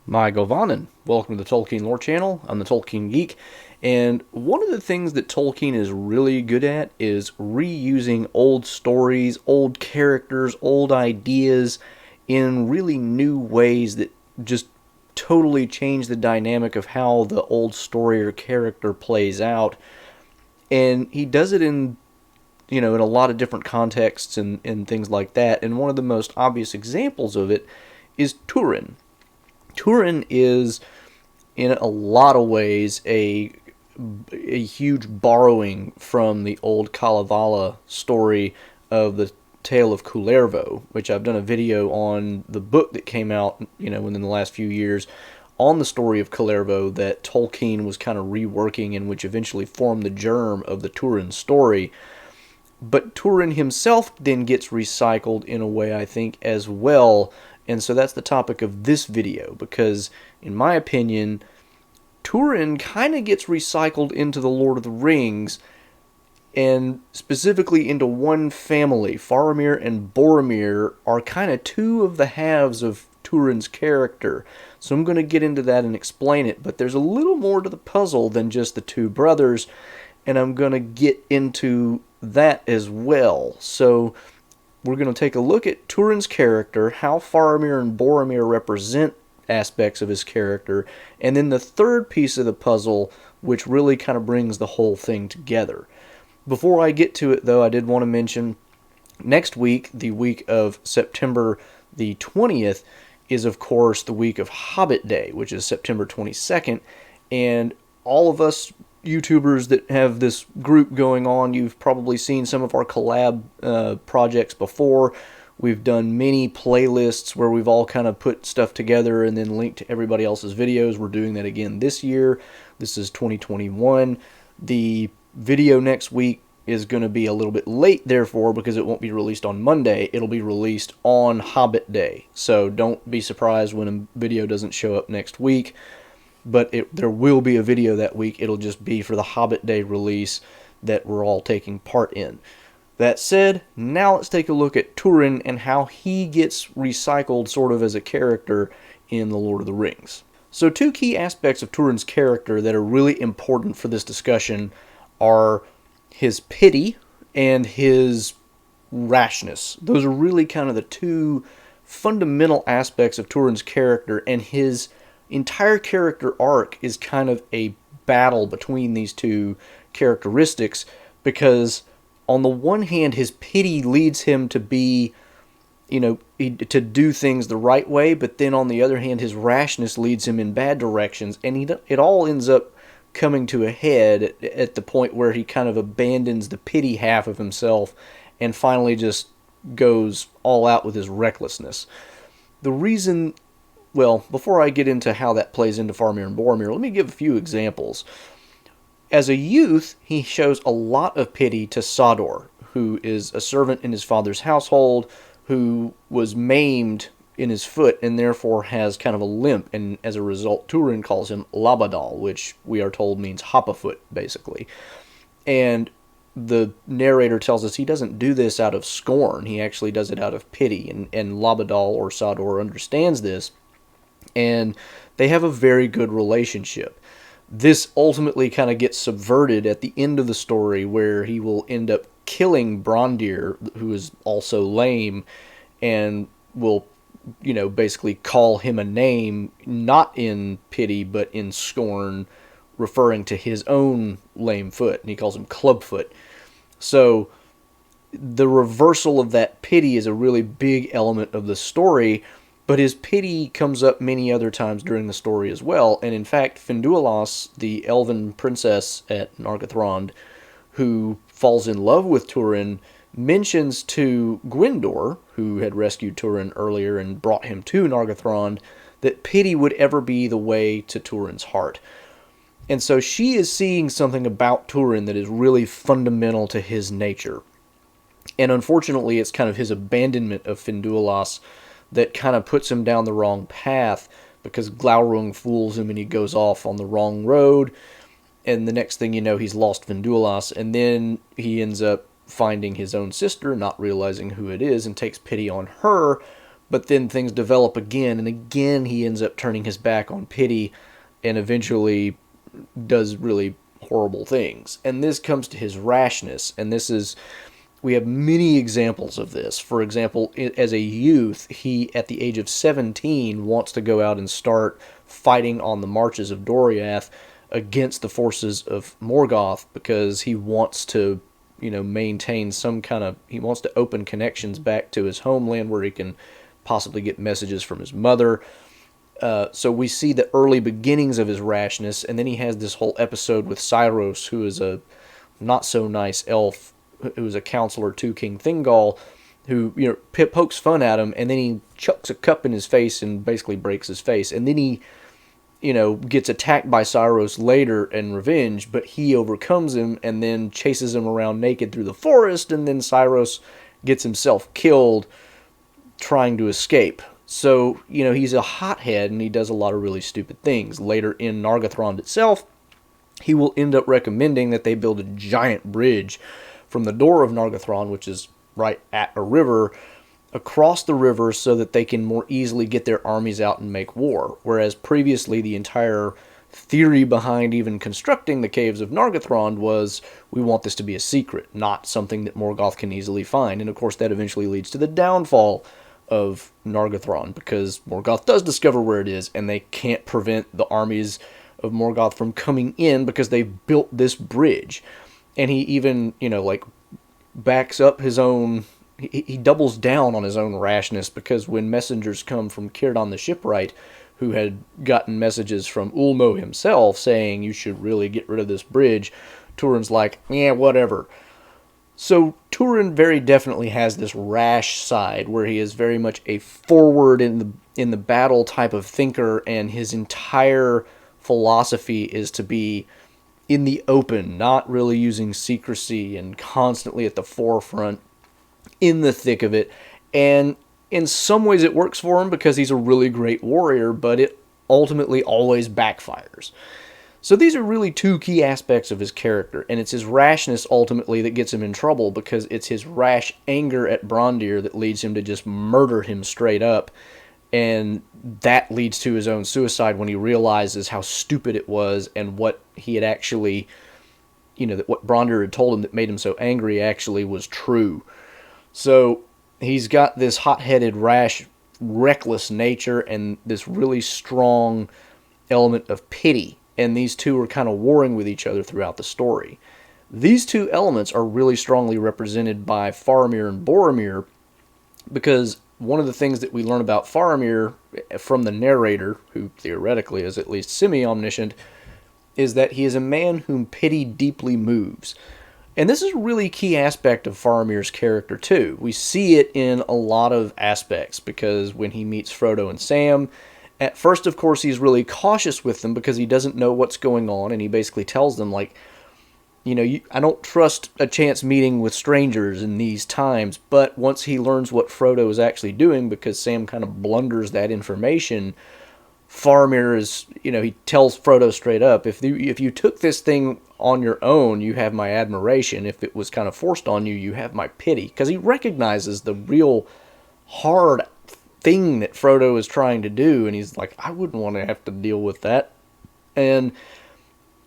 My Govanen. Welcome to the Tolkien Lore Channel. I'm the Tolkien Geek, and one of the things that Tolkien is really good at is reusing old stories, old characters, old ideas in really new ways that just totally change the dynamic of how the old story or character plays out. And he does it in a lot of different contexts and things like that. And one of the most obvious examples of it is Turin. Turin is, in a lot of ways, a huge borrowing from the old Kalevala story of the Tale of Kullervo, which I've done a video on the book that came out, within the last few years, on the story of Kullervo that Tolkien was kind of reworking and which eventually formed the germ of the Turin story. But Turin himself then gets recycled in a way, I think, as well. And so that's the topic of this video, because, in my opinion, Turin kind of gets recycled into the Lord of the Rings, and specifically into one family. Faramir and Boromir are kind of two of the halves of Turin's character. So I'm going to get into that and explain it, but there's a little more to the puzzle than just the two brothers, and I'm going to get into that as well. So we're going to take a look at Turin's character, how Faramir and Boromir represent aspects of his character, and then the third piece of the puzzle, which really kind of brings the whole thing together. Before I get to it, though, I did want to mention next week, the week of September the 20th, is, of course, the week of Hobbit Day, which is September 22nd, and all of us YouTubers that have this group going on, you've probably seen some of our collab projects before. We've done many playlists where we've all kind of put stuff together and then linked to everybody else's videos. We're doing that again this year. This is 2021. The video next week is going to be a little bit late, therefore, because it won't be released on Monday. It'll be released on Hobbit Day. So don't be surprised when a video doesn't show up next week. But there will be a video that week. It'll just be for the Hobbit Day release that we're all taking part in. That said, now let's take a look at Turin and how he gets recycled sort of as a character in The Lord of the Rings. So two key aspects of Turin's character that are really important for this discussion are his pity and his rashness. Those are really kind of the two fundamental aspects of Turin's character, and his entire character arc is kind of a battle between these two characteristics, because on the one hand, his pity leads him to be, to do things the right way, but then on the other hand, his rashness leads him in bad directions, and it all ends up coming to a head at the point where he kind of abandons the pity half of himself and finally just goes all out with his recklessness. The reason, well, before I get into how that plays into Faramir and Boromir, let me give a few examples. As a youth, he shows a lot of pity to Sodor, who is a servant in his father's household, who was maimed in his foot and therefore has kind of a limp, and as a result, Turin calls him Labadal, which we are told means hop-a-foot, basically. And the narrator tells us he doesn't do this out of scorn, he actually does it out of pity, and Labadal, or Sodor, understands this, and they have a very good relationship. This ultimately kind of gets subverted at the end of the story, where he will end up killing Brandir, who is also lame, and will, basically call him a name, not in pity, but in scorn, referring to his own lame foot, and he calls him Clubfoot. So the reversal of that pity is a really big element of the story, but his pity comes up many other times during the story as well. And in fact, Finduilas, the elven princess at Nargothrond, who falls in love with Turin, mentions to Gwyndor, who had rescued Turin earlier and brought him to Nargothrond, that pity would ever be the way to Turin's heart. And so she is seeing something about Turin that is really fundamental to his nature. And unfortunately, it's kind of his abandonment of Finduilas that kind of puts him down the wrong path, because Glaurung fools him and he goes off on the wrong road, and the next thing you know, he's lost Finduilas, and then he ends up finding his own sister, not realizing who it is, and takes pity on her, But then things develop again, and again he ends up turning his back on pity and eventually does really horrible things. And this comes to his rashness, and we have many examples of this. For example, as a youth, he, at the age of 17, wants to go out and start fighting on the marches of Doriath against the forces of Morgoth because he wants to, maintain he wants to open connections back to his homeland where he can possibly get messages from his mother. So we see the early beginnings of his rashness, and then he has this whole episode with Cyros, who is a not so nice elf, who is a counselor to King Thingol, who pokes fun at him, and then he chucks a cup in his face and basically breaks his face, and then he gets attacked by Cyros later in revenge, but he overcomes him and then chases him around naked through the forest, and then Cyros gets himself killed trying to escape. So, he's a hothead, and he does a lot of really stupid things. Later in Nargothrond itself, he will end up recommending that they build a giant bridge from the door of Nargothrond, which is right at a river, across the river so that they can more easily get their armies out and make war. Whereas previously, the entire theory behind even constructing the caves of Nargothrond was, we want this to be a secret, not something that Morgoth can easily find. And of course, that eventually leads to the downfall of Nargothrond, because Morgoth does discover where it is, and they can't prevent the armies of Morgoth from coming in because they've built this bridge. And he even, backs up his own, he doubles down on his own rashness, because when messengers come from Círdan the Shipwright, who had gotten messages from Ulmo himself saying, you should really get rid of this bridge, Turin's like, yeah, whatever. So Turin very definitely has this rash side where he is very much a forward in the battle type of thinker, and his entire philosophy is to be in the open, not really using secrecy, and constantly at the forefront, in the thick of it. And in some ways it works for him because he's a really great warrior, but it ultimately always backfires. So these are really two key aspects of his character, and it's his rashness ultimately that gets him in trouble, because it's his rash anger at Brondir that leads him to just murder him straight up, and that leads to his own suicide when he realizes how stupid it was, and what he had actually, that what Brondir had told him that made him so angry actually was true. So he's got this hot-headed, rash, reckless nature, and this really strong element of pity. And these two are kind of warring with each other throughout the story. These two elements are really strongly represented by Faramir and Boromir, because one of the things that we learn about Faramir from the narrator, who theoretically is at least semi-omniscient, is that he is a man whom pity deeply moves. And this is a really key aspect of Faramir's character too. We see it in a lot of aspects, because when he meets Frodo and Sam, at first, of course, he's really cautious with them because he doesn't know what's going on, and he basically tells them, I don't trust a chance meeting with strangers in these times. But once he learns what Frodo is actually doing, because Sam kind of blunders that information, Faramir is, he tells Frodo straight up, if you took this thing on your own, you have my admiration. If it was kind of forced on you, you have my pity. Because he recognizes the real hard thing that Frodo is trying to do, and he's like, I wouldn't want to have to deal with that. And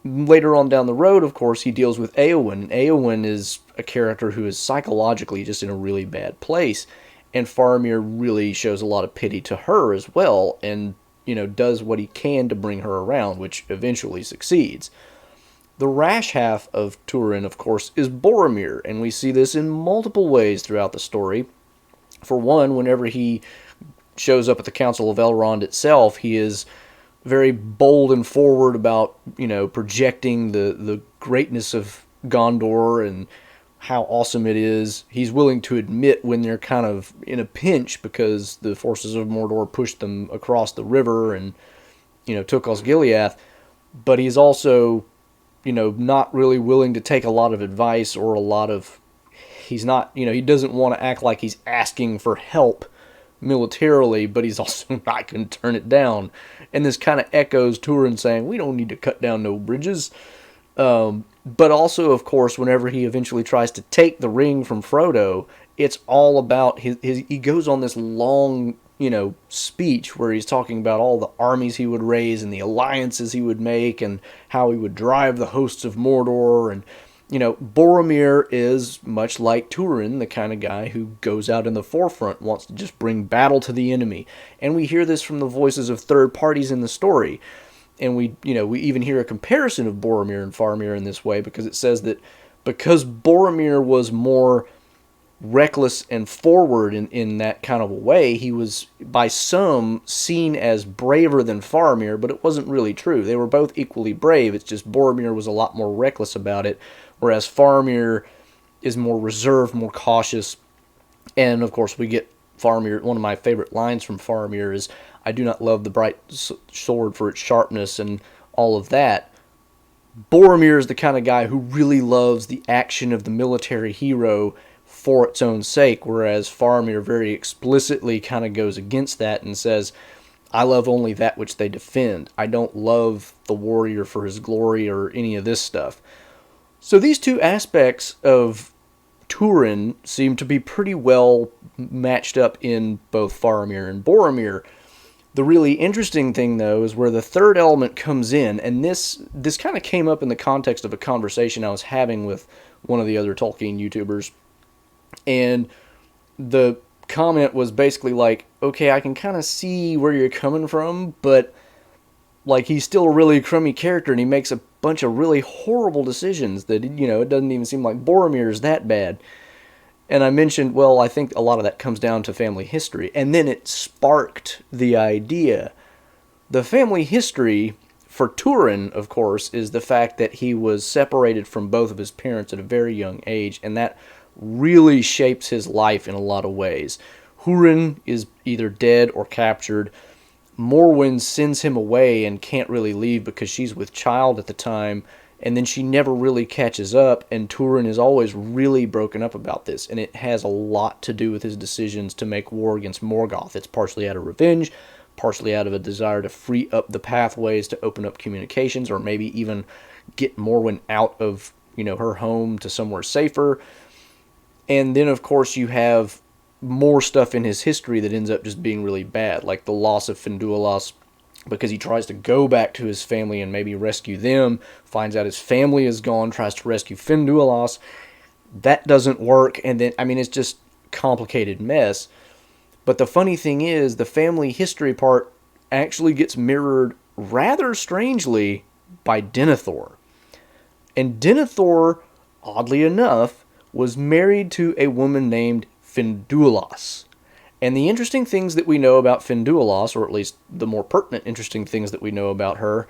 later on down the road, of course, he deals with Éowyn. Éowyn is a character who is psychologically just in a really bad place, and Faramir really shows a lot of pity to her as well, and does what he can to bring her around, which eventually succeeds. The rash half of Turin, of course, is Boromir, and we see this in multiple ways throughout the story. For one, whenever he shows up at the Council of Elrond itself, he is very bold and forward about, projecting the greatness of Gondor and how awesome it is. He's willing to admit when they're kind of in a pinch because the forces of Mordor pushed them across the river and, took Osgiliath. But he's also, not really willing to take a lot of advice or he's not, he doesn't want to act like he's asking for help militarily, but he's also not going to turn it down. And this kind of echoes Turin saying, we don't need to cut down no bridges. But also, of course, whenever he eventually tries to take the ring from Frodo, it's all about he goes on this long speech where he's talking about all the armies he would raise and the alliances he would make and how he would drive the hosts of Mordor. And Boromir is much like Turin, the kind of guy who goes out in the forefront, wants to just bring battle to the enemy. And we hear this from the voices of third parties in the story. And we even hear a comparison of Boromir and Faramir in this way, because it says that because Boromir was more reckless and forward in that kind of a way, he was by some seen as braver than Faramir, but it wasn't really true. They were both equally brave. It's just Boromir was a lot more reckless about it, whereas Faramir is more reserved, more cautious. And of course we get Faramir, one of my favorite lines from Faramir is, "I do not love the bright sword for its sharpness," and all of that. Boromir is the kind of guy who really loves the action of the military hero for its own sake, whereas Faramir very explicitly kind of goes against that and says, "I love only that which they defend. I don't love the warrior for his glory or any of this stuff." So these two aspects of Turin seem to be pretty well matched up in both Faramir and Boromir. The really interesting thing, though, is where the third element comes in, and this kind of came up in the context of a conversation I was having with one of the other Tolkien YouTubers. And the comment was basically like, okay, I can kind of see where you're coming from, but like he's still a really crummy character and he makes a bunch of really horrible decisions that, it doesn't even seem like Boromir is that bad. And I mentioned, well, I think a lot of that comes down to family history. And then it sparked the idea. The family history for Turin, of course, is the fact that he was separated from both of his parents at a very young age, and that really shapes his life in a lot of ways. Hurin is either dead or captured. Morwen sends him away and can't really leave because she's with child at the time, and then she never really catches up, and Turin is always really broken up about this, and it has a lot to do with his decisions to make war against Morgoth. It's partially out of revenge, partially out of a desire to free up the pathways to open up communications, or maybe even get Morwen out of, her home to somewhere safer. And then, of course, you have more stuff in his history that ends up just being really bad, like the loss of Finduilas, because he tries to go back to his family and maybe rescue them, finds out his family is gone, tries to rescue Finduilas. That doesn't work, and then, it's just a complicated mess. But the funny thing is, the family history part actually gets mirrored rather strangely by Denethor. And Denethor, oddly enough, was married to a woman named Finduilas. And the interesting things that we know about Finduilas, or at least the more pertinent interesting things that we know about her,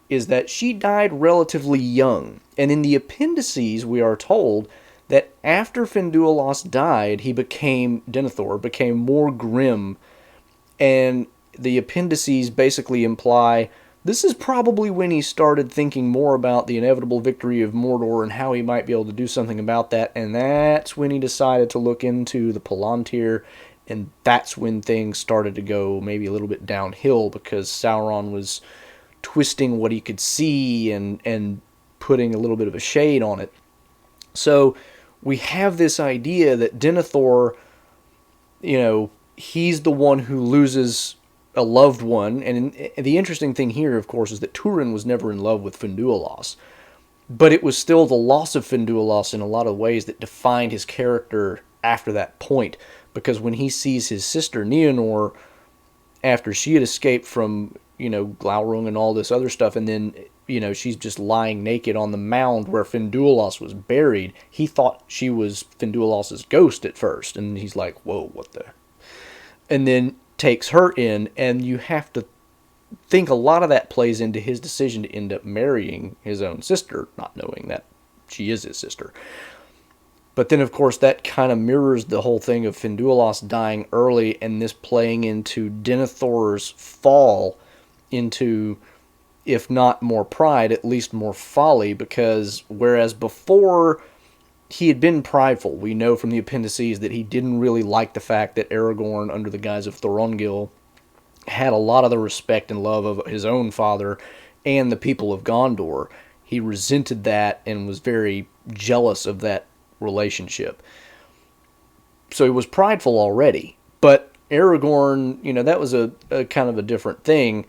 is that she died relatively young. And in the appendices, we are told that after Finduilas died, Denethor became more grim. And the appendices basically imply this is probably when he started thinking more about the inevitable victory of Mordor and how he might be able to do something about that, and that's when he decided to look into the Palantir, and that's when things started to go maybe a little bit downhill, because Sauron was twisting what he could see and putting a little bit of a shade on it. So we have this idea that Denethor, he's the one who loses a loved one, and the interesting thing here, of course, is that Turin was never in love with Finduilas, but it was still the loss of Finduilas in a lot of ways that defined his character after that point, because when he sees his sister Nienor, after she had escaped from, Glaurung and all this other stuff, and then, she's just lying naked on the mound where Finduilas was buried, he thought she was Finduilas' ghost at first, and he's like, whoa, what the... And then takes her in, and you have to think a lot of that plays into his decision to end up marrying his own sister, not knowing that she is his sister. But then, of course, that kind of mirrors the whole thing of Finduilas dying early, and this playing into Denethor's fall into, if not more pride, at least more folly, because whereas before he had been prideful, we know from the appendices that he didn't really like the fact that Aragorn, under the guise of Thorongil, had a lot of the respect and love of his own father and the people of Gondor. He resented that and was very jealous of that relationship. So he was prideful already. But Aragorn, that was a kind of a different thing.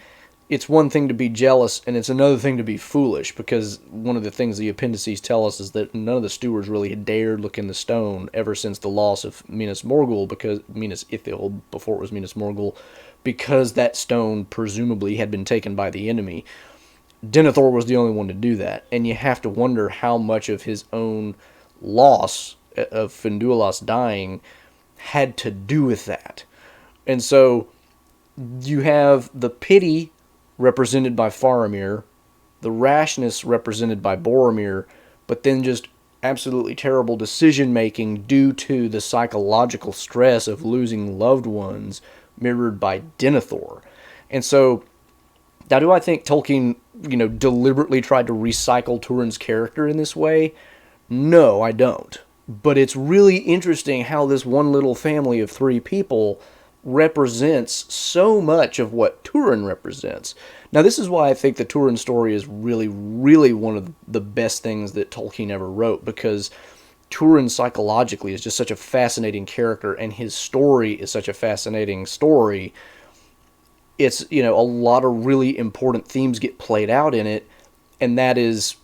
It's one thing to be jealous, and it's another thing to be foolish, because one of the things the appendices tell us is that none of the stewards really had dared look in the stone ever since the loss of Minas Morgul, because Minas Ithil, before it was Minas Morgul, because that stone presumably had been taken by the enemy. Denethor was the only one to do that, and you have to wonder how much of his own loss of Finduilas dying had to do with that. And so you have the pity represented by Faramir, the rashness represented by Boromir, but then just absolutely terrible decision making due to the psychological stress of losing loved ones mirrored by Denethor. And so, now do I think Tolkien, deliberately tried to recycle Turin's character in this way? No, I don't. But it's really interesting how this one little family of 3 people represents so much of what Turin represents. Now, this is why I think the Turin story is really, really one of the best things that Tolkien ever wrote, because Turin psychologically is just such a fascinating character, and his story is such a fascinating story. It's, a lot of really important themes get played out in it, and that is,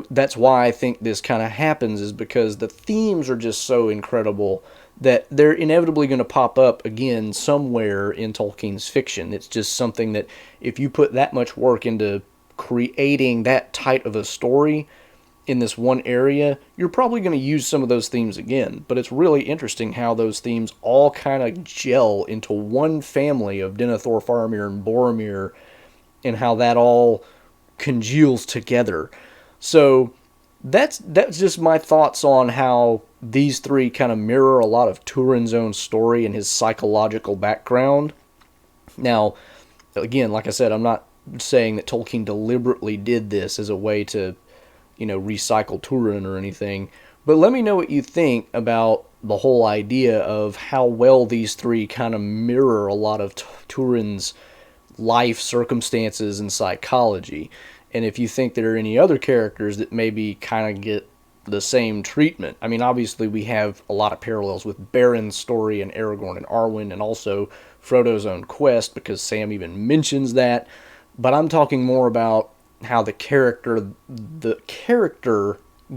that's why I think this kind of happens, is because the themes are just so incredible that they're inevitably going to pop up again somewhere in Tolkien's fiction. It's just something that if you put that much work into creating that tight of a story in this one area, you're probably going to use some of those themes again. But it's really interesting how those themes all kind of gel into one family of Denethor, Faramir, and Boromir, and how that all congeals together. So that's just my thoughts on how these 3 kind of mirror a lot of Turin's own story and his psychological background. Now, again, like I said, I'm not saying that Tolkien deliberately did this as a way to, recycle Turin or anything, but let me know what you think about the whole idea of how well these 3 kind of mirror a lot of Turin's life circumstances and psychology. And if you think there are any other characters that maybe kind of get the same treatment. I mean, obviously we have a lot of parallels with Beron's story and Aragorn and Arwen, and also Frodo's own quest, because Sam even mentions that. But I'm talking more about how the character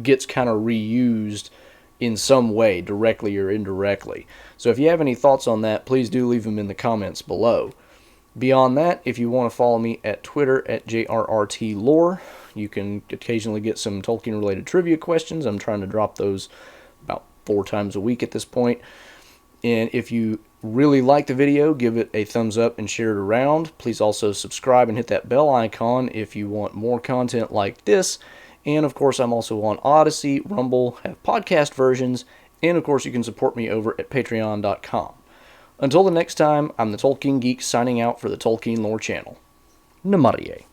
gets kind of reused in some way, directly or indirectly. So if you have any thoughts on that, please do leave them in the comments below. Beyond that, if you want to follow me at Twitter at JRRTLore, you can occasionally get some Tolkien-related trivia questions. I'm trying to drop those about 4 times a week at this point. And if you really like the video, give it a thumbs up and share it around. Please also subscribe and hit that bell icon if you want more content like this. And of course, I'm also on Odyssey, Rumble, have podcast versions, and of course you can support me over at patreon.com. Until the next time, I'm the Tolkien Geek signing out for the Tolkien Lore Channel. Namarie.